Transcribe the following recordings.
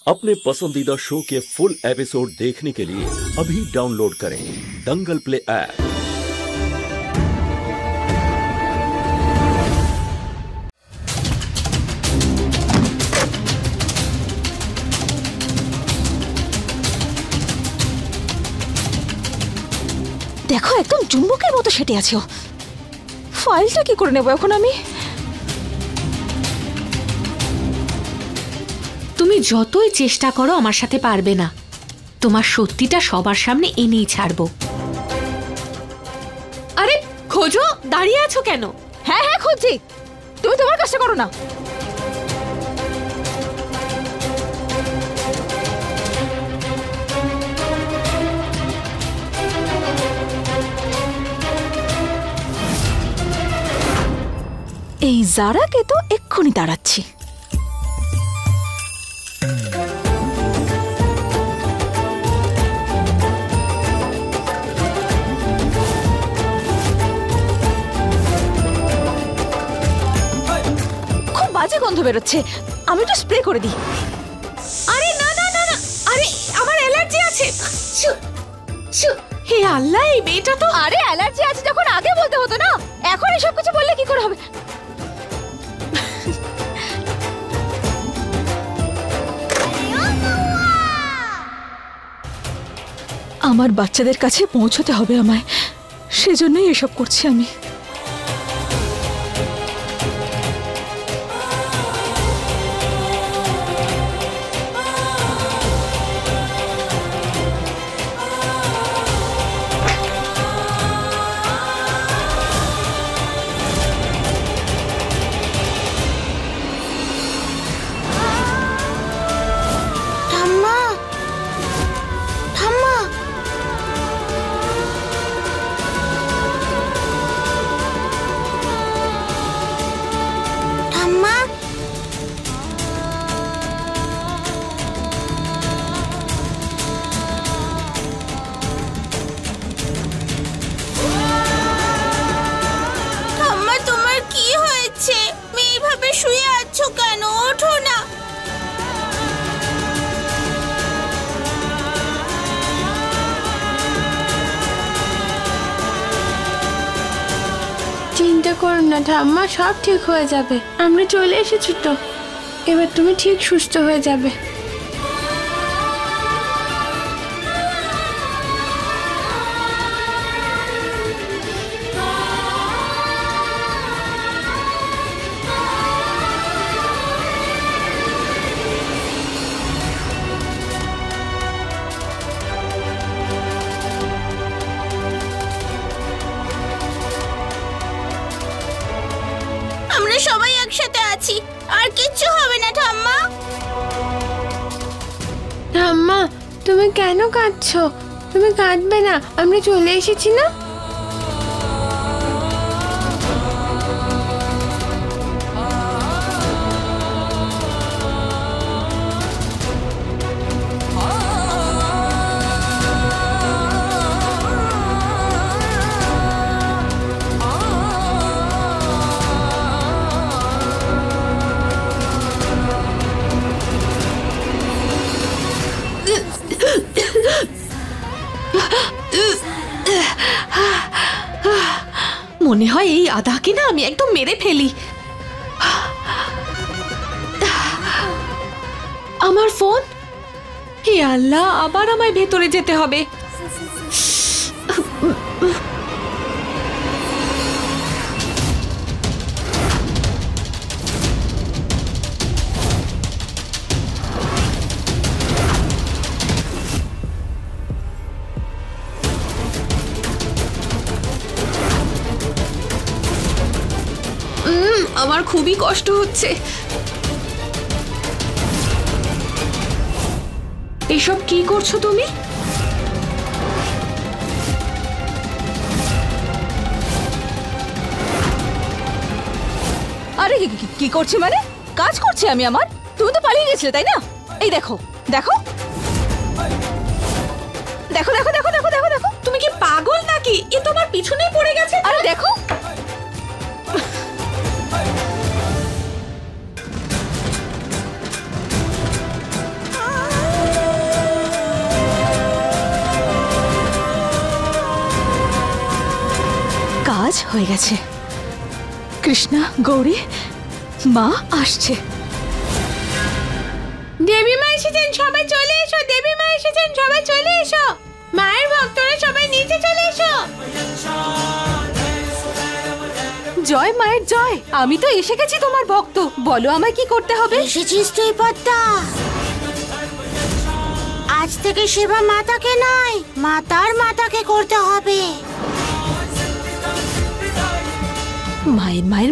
अपने पसंदीदा शो के फुल एपिसोड देखने के लिए अभी डाउनलोड करें दंगल प्ले ऐप। দেখো একদম চুম্বকের মতো সেটে আছে ও। ফাইলটা কি করে নেব এখন আমি? তুমি যতই চেষ্টা করো আমার সাথে পারবে না। তোমার সত্যিটা সবার সামনে এনেই ছাড়বো। আরে খোঁজো, দাঁড়িয়ে আছো কেন? হ্যাঁ হ্যাঁ খুঁজছি, তুমি তোমার কাজটা করো না। এই জারাকে তো এক্ষুনি দাঁড়াচ্ছি। খুব বাজে গন্ধ বেরোচ্ছে, আমি একটু স্প্রে করে দিই। আরে না না না না, আরে আমার অ্যালার্জি আছে। হে আল্লাহ, এই মেয়েটা তো। আরে অ্যালার্জি আছে যখন আগে বলতে হতো না, এখন এসব কিছু বললে কি করে হবে? আমার বাচ্চাদের কাছে পৌঁছতে হবে আমায়, সেজন্যই এসব করছি আমি। শুয়ে আছো কেন? ওঠো না। চিন্তা করো না ঠাম্মা, সব ঠিক হয়ে যাবে। আমরা চলে এসেছি তো, এবার তুমি ঠিক সুস্থ হয়ে যাবে। আমরা সবাই একসাথে আছি, আর কিচ্ছু হবে না ঠাম্মা। ঠাম্মা তুমি কেন কাঁদছো? তুমি কাঁদবে না, আমরা চলে এসেছি না। মনে হয় এই আদাকে না আমি একদম মেরে ফেলি। আমার ফোন, হে আল্লাহ, আবার আমায় ভেতরে যেতে হবে। আমার খুবই কষ্ট হচ্ছে। এসব কি করছো তুমি? আরে কি করছি মানে? কাজ করছি আমি আমার। তুমি তো পালিয়ে গেছিলে তাই না? এই দেখো দেখো দেখো দেখো দেখো দেখো দেখো দেখো। তুমি কি পাগল নাকি? এ তোমার পিছনেই পড়ে গেছে। আরে দেখো, হয়ে গেছে। কৃষ্ণা, গৌরী, মা আসছে। দেবী মা এসেছেন, সবাই চলে এসো। দেবী মা এসেছেন, সবাই চলে এসো। মায়ের ভক্তরা সবাই নিচে চলে এসো। জয় মায়ের জয়। আমি তো এসে গেছি তোমার ভক্ত, বলো আমায় কি করতে হবে? এসেছিস তুই পদ্মা? আজ থেকে সেবা মাতাকে নয়, মাতার মাতাকে করতে হবে।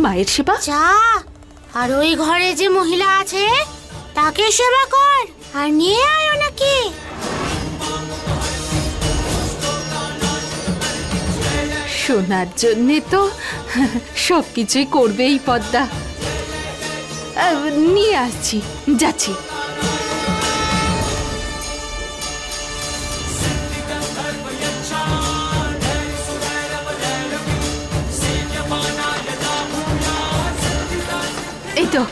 মায়ের সেবা? যা, আর ওই ঘরে যে মহিলা আছে তাকে সেবা কর, আর নিয়ে আয় ওনাকে। শোনার জন্যে তো সবকিছুই করবেই পদ্মা। নিয়ে আসছি, যাচ্ছি। এই তো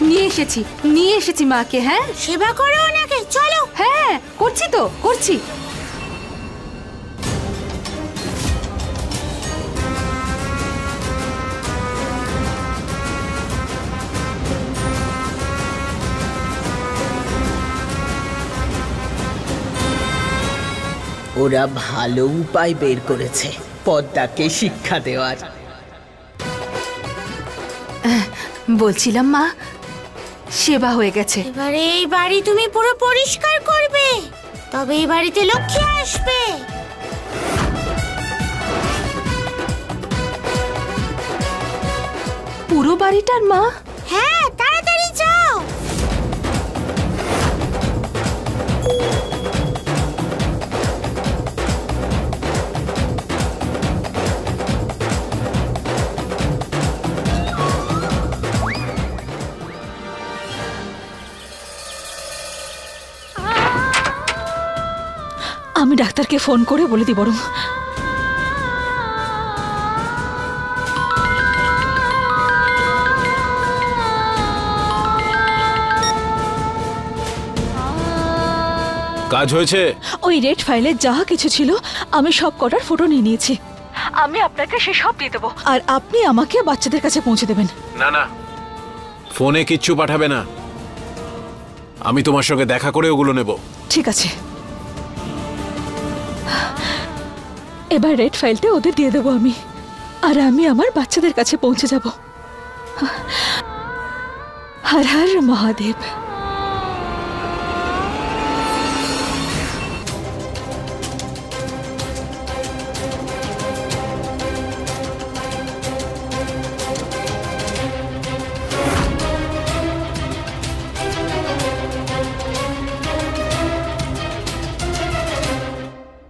নিয়ে এসেছি মাকে। হ্যাঁ, সেবা করো ওনাকে, চলো। হ্যাঁ করছি তো, করছি। ওরা ভালো উপায় বের করেছে পদ্মাকে শিক্ষা দেওয়ার। বলছিলাম মা, সেবা হয়ে গেছে। এবারে এই বাড়ি তুমি পুরো পরিষ্কার করবে, তবে এই বাড়িতে লক্ষ্মী আসবে। পুরো বাড়িটার মা? হ্যাঁ, তাড়াতাড়ি যাও। আমি ডাক্তারকে ফোন করে বলে দিই বরং। কাজ হয়েছে? ওই রেড ফাইলে যা কিছু ছিল আমি সব কটার ফটো নিয়ে নিয়েছি। আমি আপনাকে সে সব দিয়ে দেবো, আর আপনি আমাকে বাচ্চাদের কাছে পৌঁছে দেবেন। না না, ফোনে কিচ্ছু পাঠাবে না, আমি তোমার সঙ্গে দেখা করে ওগুলো নেব। ঠিক আছে, এবার রেড ফাইলটা ওদের দিয়ে দেবো আমি, আর আমি আমার বাচ্চাদের কাছে পৌঁছে যাব। হর হর মহাদেব।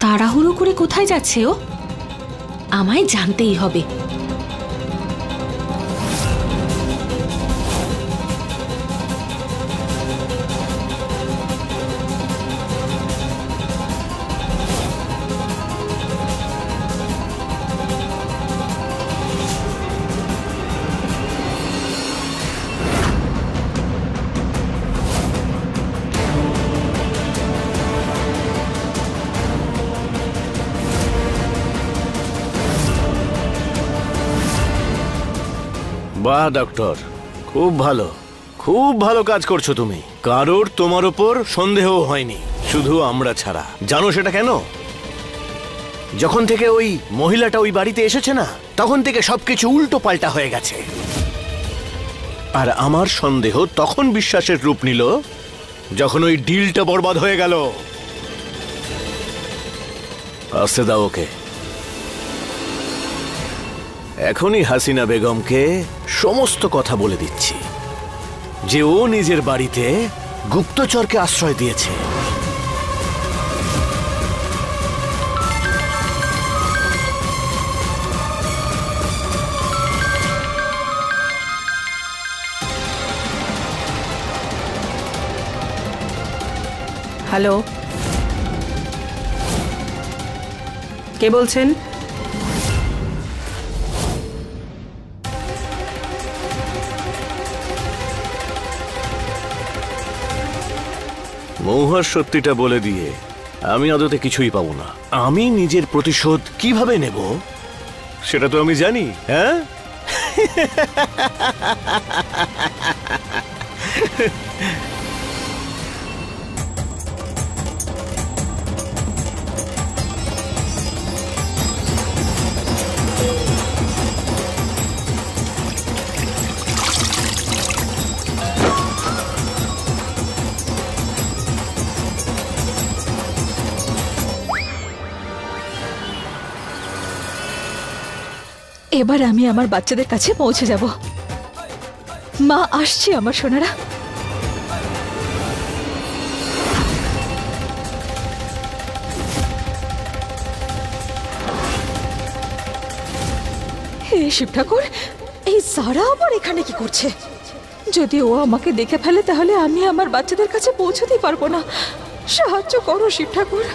তাড়াহুড়ো করে কোথায় যাচ্ছে ও? আমায় জানতেই হবে। বাহ ডক্টর, খুব ভালো কাজ করছো তুমি। কারোর তোমার উপর সন্দেহ হয়নি, শুধু আমরা ছাড়া। জানো সেটা কেন? যখন থেকে ওই মহিলাটা ওই বাড়িতে এসেছে না, তখন থেকে সবকিছু উল্টো পাল্টা হয়ে গেছে। আর আমার সন্দেহ তখন বিশ্বাসের রূপ নিল যখন ওই ডিলটা বরবাদ হয়ে গেল। আসতে দাও ওকে। এখনই হাসিনা বেগমকে সমস্ত কথা বলে দিচ্ছি যে ও নিজের বাড়িতে গুপ্তচরকে আশ্রয় দিয়েছে। হ্যালো, কে বলছেন? মৌহার সত্যিটা বলে দিয়ে আমি আদতে কিছুই পাবো না। আমি নিজের প্রতিশোধ কিভাবে নেব সেটা তো আমি জানি। হ্যাঁ, এবার আমি আমার বাচ্চাদের কাছে পৌঁছে যাব। মা আসছে আমার সোনারা। হে শিব ঠাকুর, এই সারা আবার এখানে কি করছে? যদি ও আমাকে দেখে ফেলে তাহলে আমি আমার বাচ্চাদের কাছে পৌঁছতেই পারবো না। সাহায্য করো শিব ঠাকুর।